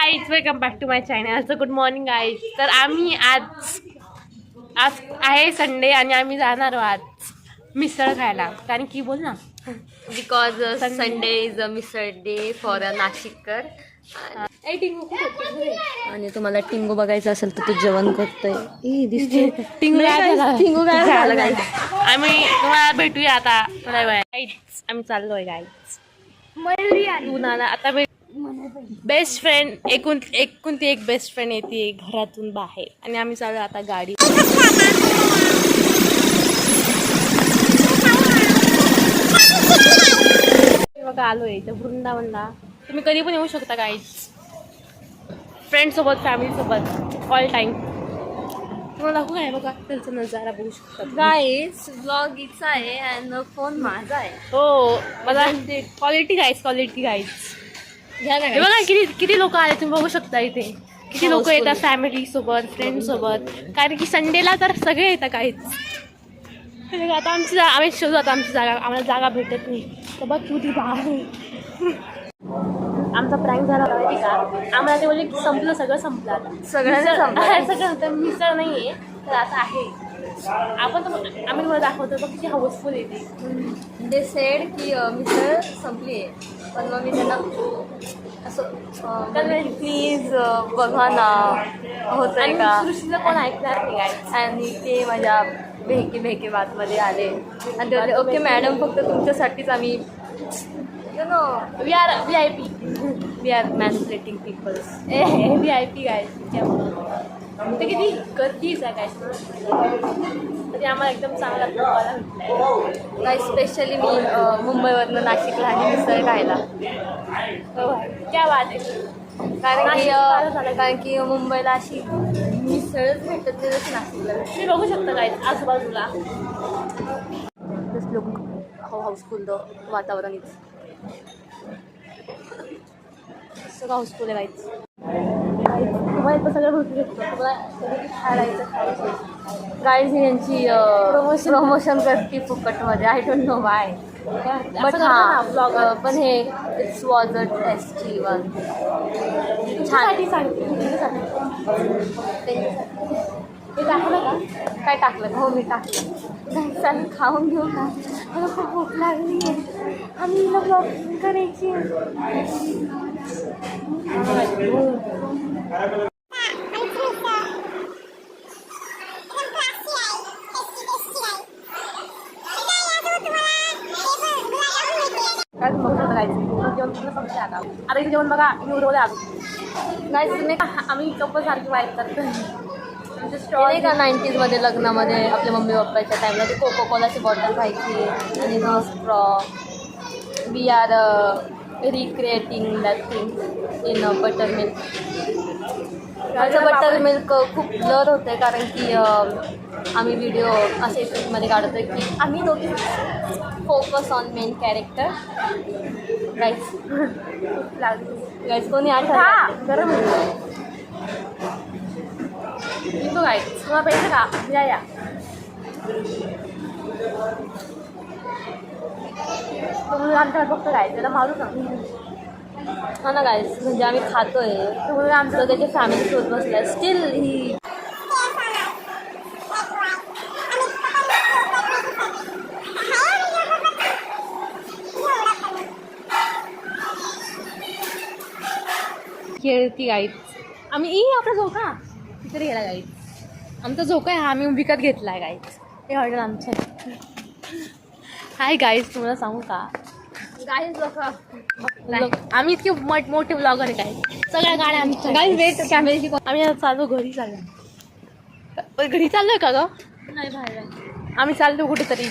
Guys welcome back to my channel. Good morning guys. तर आम्ही आज आहे संडे आणि आम्ही जाणार आज मिसळ खायला. कारण की बोल ना, because Sunday is a misal day for a नाशिककर. आणि तुम्हाला टिंगू बघायचं असेल तर तू जेवण करतोय. टिंगू काय झालं काय? आम्ही तुम्हाला भेटूया आता थोड्या वेळात. गाईज आम्ही चाललोय गाईज. उन्हाळा आता बेस्ट फ्रेंड एकूण ती एक बेस्ट फ्रेंड येते घरातून बाहेर आणि आम्ही चालू आता गाडी. बघा आलोय इथं वृंदावनला. तुम्ही कधी पण येऊ शकता गाईज, फ्रेंड सोबत, फॅमिली सोबत, ऑल टाइम. तुम्हाला दाखवू काय बघा त्यांचा नजारा बघू शकता गाईज. ब्लॉग इचा आहे आणि फोन माझा आहे. हो मला क्वालिटी गाईज. हे बघा किती लोक आले तुम्ही बघू शकता इथे. किती लोक येतात फॅमिली सोबत, फ्रेंड सोबत. कारण की संडेला तर सगळे येतात काहीच. आता आम्ही शोधू आता आमची जागा. आम्हाला जागा भेटत नाही तर बघ तू ती आमचा प्रँक झाला माहिती का. आम्हाला ते बोलले की सगळं संपलं आता. सगळं मिसळ नाही आहे तर आता आहे. आपण तर आम्ही तुम्हाला दाखवतो बघ किती हाऊसफुल येते. दे सेड की मिसळ संपली आहे, पण मग मी त्यांना असं प्लीज बघा ना होतंय का. सृष्टीला कोण ऐकणार नाही काय. आणि ते माझ्या भेके बातमध्ये आले आणि ते बोलले ओके मॅडम फक्त तुमच्यासाठीच आम्ही you know we are VIP. We are manipulating peoples. VIP काय ते किती गर्दीच आहे काय तरी आम्हाला एकदम चांगला बघायला भेटलं. काय स्पेशली मी मुंबईवरनं नाशिकला आली मिसळ खायला. क्या बात आहे. कारण की मुंबईला अशी मिसळच भेटत नाही जशी नाशिकला. तुम्ही बघू शकता काय आजूबाजूला just look how housefull the वातावरण इज. सगळं हाऊसफुल आहे गाईज. तुम्हाला इथं सगळं भेटू शकतो. तुम्हाला कधी खायचं गाईज यांची प्रमोशन करते फुकटमध्ये. I don't know why but हां पण हे it's was a tasty one. छान सांगते ते टाकलं का काय टाकलं. हो मी टाकलं. चालेल खाऊन घेऊ का. मला खूप भूक लागली आहे. आम्ही हिला ब्लॉगिंग करायची. काय बघू शकता गायचं जेवण पूर्ण संपलं आता. आता इथे जेवण बघा मी उडवले आलो गायचं. तुम्ही आम्ही कपल सारखी वाईट करतो. नाही का 90s मध्ये लग्नामध्ये आपल्या मम्मी पप्पाच्या टाईमला ते कोको कोलाची बॉटल खायची आणि no straw. We are recreating that thing in buttermilk. माझं बटर मिल्क खूप ब्लर होतं आहे कारण की आम्ही व्हिडिओ असे मध्ये काढतो आहे की आम्ही दोघी focus on main character. Guys कोणी आठवलं गरम तो काय तुम्हाला पाहिजे का या तुम्ही आमच्या फक्त काय त्याला मारू का. हा ना गाईज म्हणजे आम्ही खातोय तुम्ही आमचं त्याच्या फॅमिली सोबत बसलाय स्टील ही. खेळती गाईच. आम्ही आपला झोका तिकडे गेला गाईच. आमचा झोका आहे हा आम्ही विकत घेतला आहे गाईच. हे हॉटेल आमचं आहे. हाय गाईज तुम्हाला सांगू का गाईज आम्ही इतके मोठे ब्लॉगर आहे काय. सगळ्या गाड्या आमच्या गाईज वेट कॅमेऱ्याची. आम्ही चाललो घरी घरी चाललोय का ग. नाही बाहेर आम्ही चाललो कुठेतरी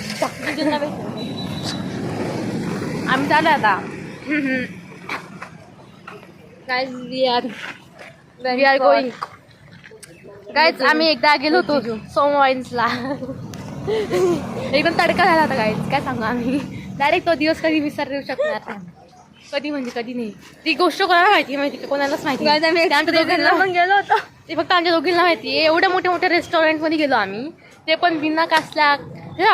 आम्ही चाललो आता. Guys we are going guys. आम्ही एकदा गेलो होतो सोमवाईन्सला. एकदम तडका झाला होता गाईज. काय सांगू आम्ही डायरेक्ट तो दिवस कधी विसरू शकणार नाही. कधी म्हणजे कधी नाही. ती गोष्ट कोणाला माहिती का कोणालाच माहिती. आमच्या दोघींना पण गेलो होतो. ते फक्त आमच्या दोघींना माहिती आहे. एवढ्या मोठ्या रेस्टॉरंटमध्ये गेलो आम्ही. ते पण बिना कसल्या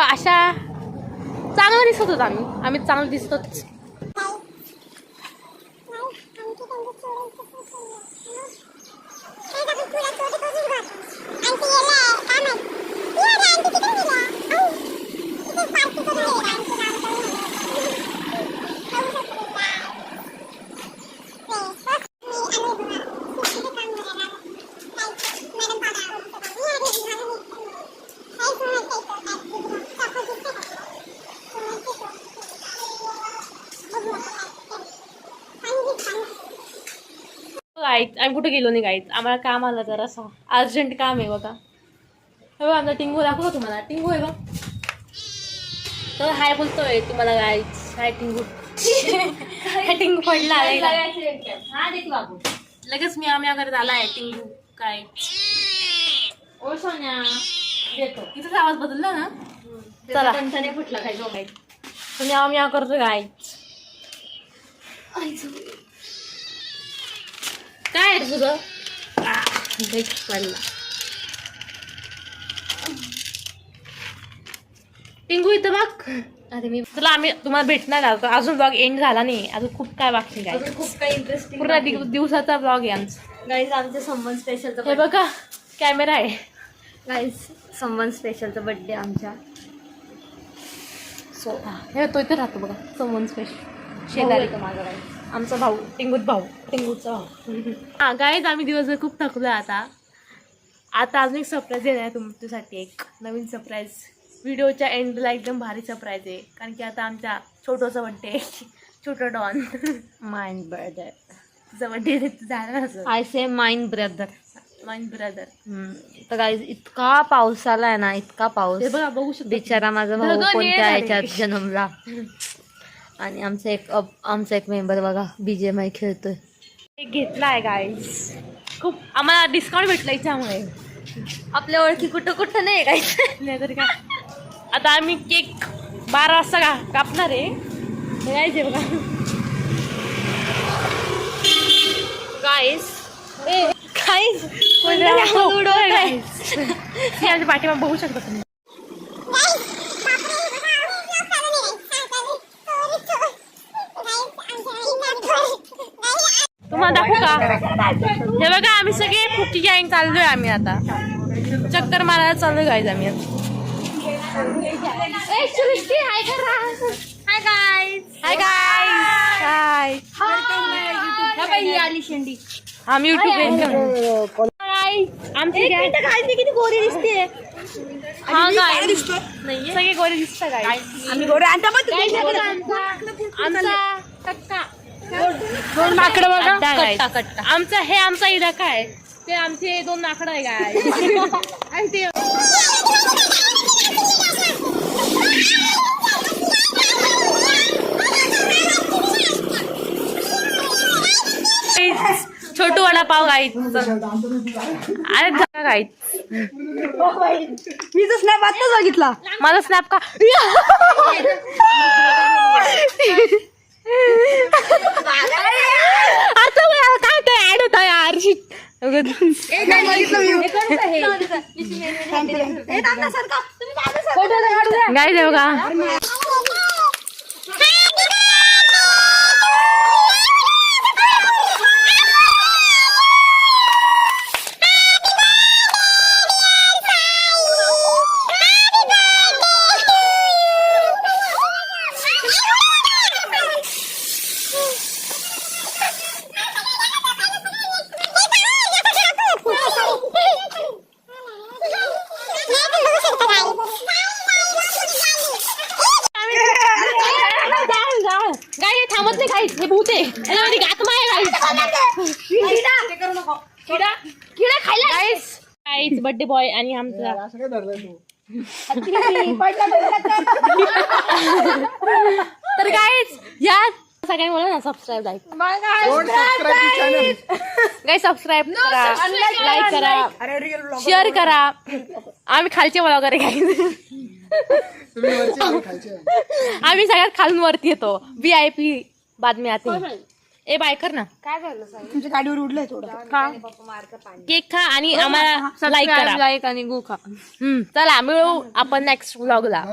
अशा चांगलं दिसत होतं. आम्ही चांगलं दिसत होतो. गाईच आम्ही कुठे गेलो नाही गाईच, आम्हाला काम आलं जरासा अर्जंट काम आहे बघा. हे बघा आमचा टिंगू दाखवतो तुम्हाला. टिंगू आहे बघ, तर हाय बोलतोय तुम्हाला गाईच. हाय टिंगू. टिंगू पडला लगेच मी आम्ही करत आलाय टिंगू. काय ओ सोन्या देतो तिथंच आवाज बदलला ना. चला कंठाने फुटला काय जो गाईच. सोन्या आम्ही करतो गाईच. काय आहे तुझं पडला टिंगू इथं बघ. अरे मी तुला आम्ही तुम्हाला भेटणार आहोत. अजून ब्लॉग एंड झाला नाही, अजून खूप काय बाकी काय, खूप काही इंटरेस्टिंग पूर्ण दिवसाचा ब्लॉग आहे आमचा. गाईज आमचे संबंध स्पेशलचा हे बघा कॅमेरा आहे. गाईज संबंध स्पेशलचा बर्थडे आमच्या. सो हे तो इथे राहतो बघा समोन स्पेशल शेजारी माझा गाईज. आमचा भाऊ टिंगूचा भाऊ. हा गाईज आम्ही दिवसभर खूप थकलोय आता अजून एक सरप्राईज देणार आहे तुमच्यासाठी. एक नवीन सरप्राईज व्हिडिओच्या एंडला एकदम भारी सरप्राईज आहे. कारण की आता आमच्या छोटोचा बड्डे आहे. छोटं डॉन माइंड ब्रदर तिचा बड्डे झाला असं. I say mind brother. Mine brother. तर गाईज इतका पाऊस आलाय ना, इतका पाऊस. हे बघा बघू शकतो बिचारा माझा भाऊ कोणत्या ह्याच्यात जन्मला. आणि आमचा एक मेंबर बघा BGMI खेळतोय. केक घेतला आहे गाईज. खूप आम्हाला डिस्काउंट भेटला याच्यामुळे. आपल्या ओळखी कुठं नाही गाईज. नाही तरी काय. आता आम्ही केक 12 वाजता कापणार आहे. बघायचे बघा गाईज. आमच्या पाठीमागे बघू शकता तुम्ही. तुम्हाला दाखवू का. हे बघा आम्ही सगळे फुकी गँग चाललोय. आम्ही आता चक्कर मारायला चाललोय गाईज आम्ही. आम्ही युट्यूब आमची किती गोरी दिसते. हा काय सगळे गोरे दिसतात काय. आम्ही गोरे आमचा कट्टा दोन माकडं बघा. कट्टा आमचा इलाका आहे. ते आमचे 2 माकडं आहे काय. आणि ते छोटू वडापाव गाईत. अरे गाईत मी तर स्नॅप आत्ताच बघितला. माझा स्नॅप का आता काय ऍड होता यार. गाई देऊ का. गाई थांबत नाही काही. हे भूत आहे. आत्मा आहे किडा खायला. गाईस बर्थडे बॉय आणि आमचा तर गाईस या सगळ्यांनी बोला ना सबस्क्राईब लाईक. गाईस सबस्क्राईब करा, लाईक करा, शेअर करा. आम्ही खालचे वगैरे गाईस. आम्ही सगळ्यात खालून वरती येतो. VIP बातमी आते. ए बाय कर ना. काय झालं तुमच्या गाडीवर उडलंय थोडं. केक खा आणि आम्हाला लाईक करा. लाईक आणि गो खा. चला मिळू आपण नेक्स्ट व्लॉगला.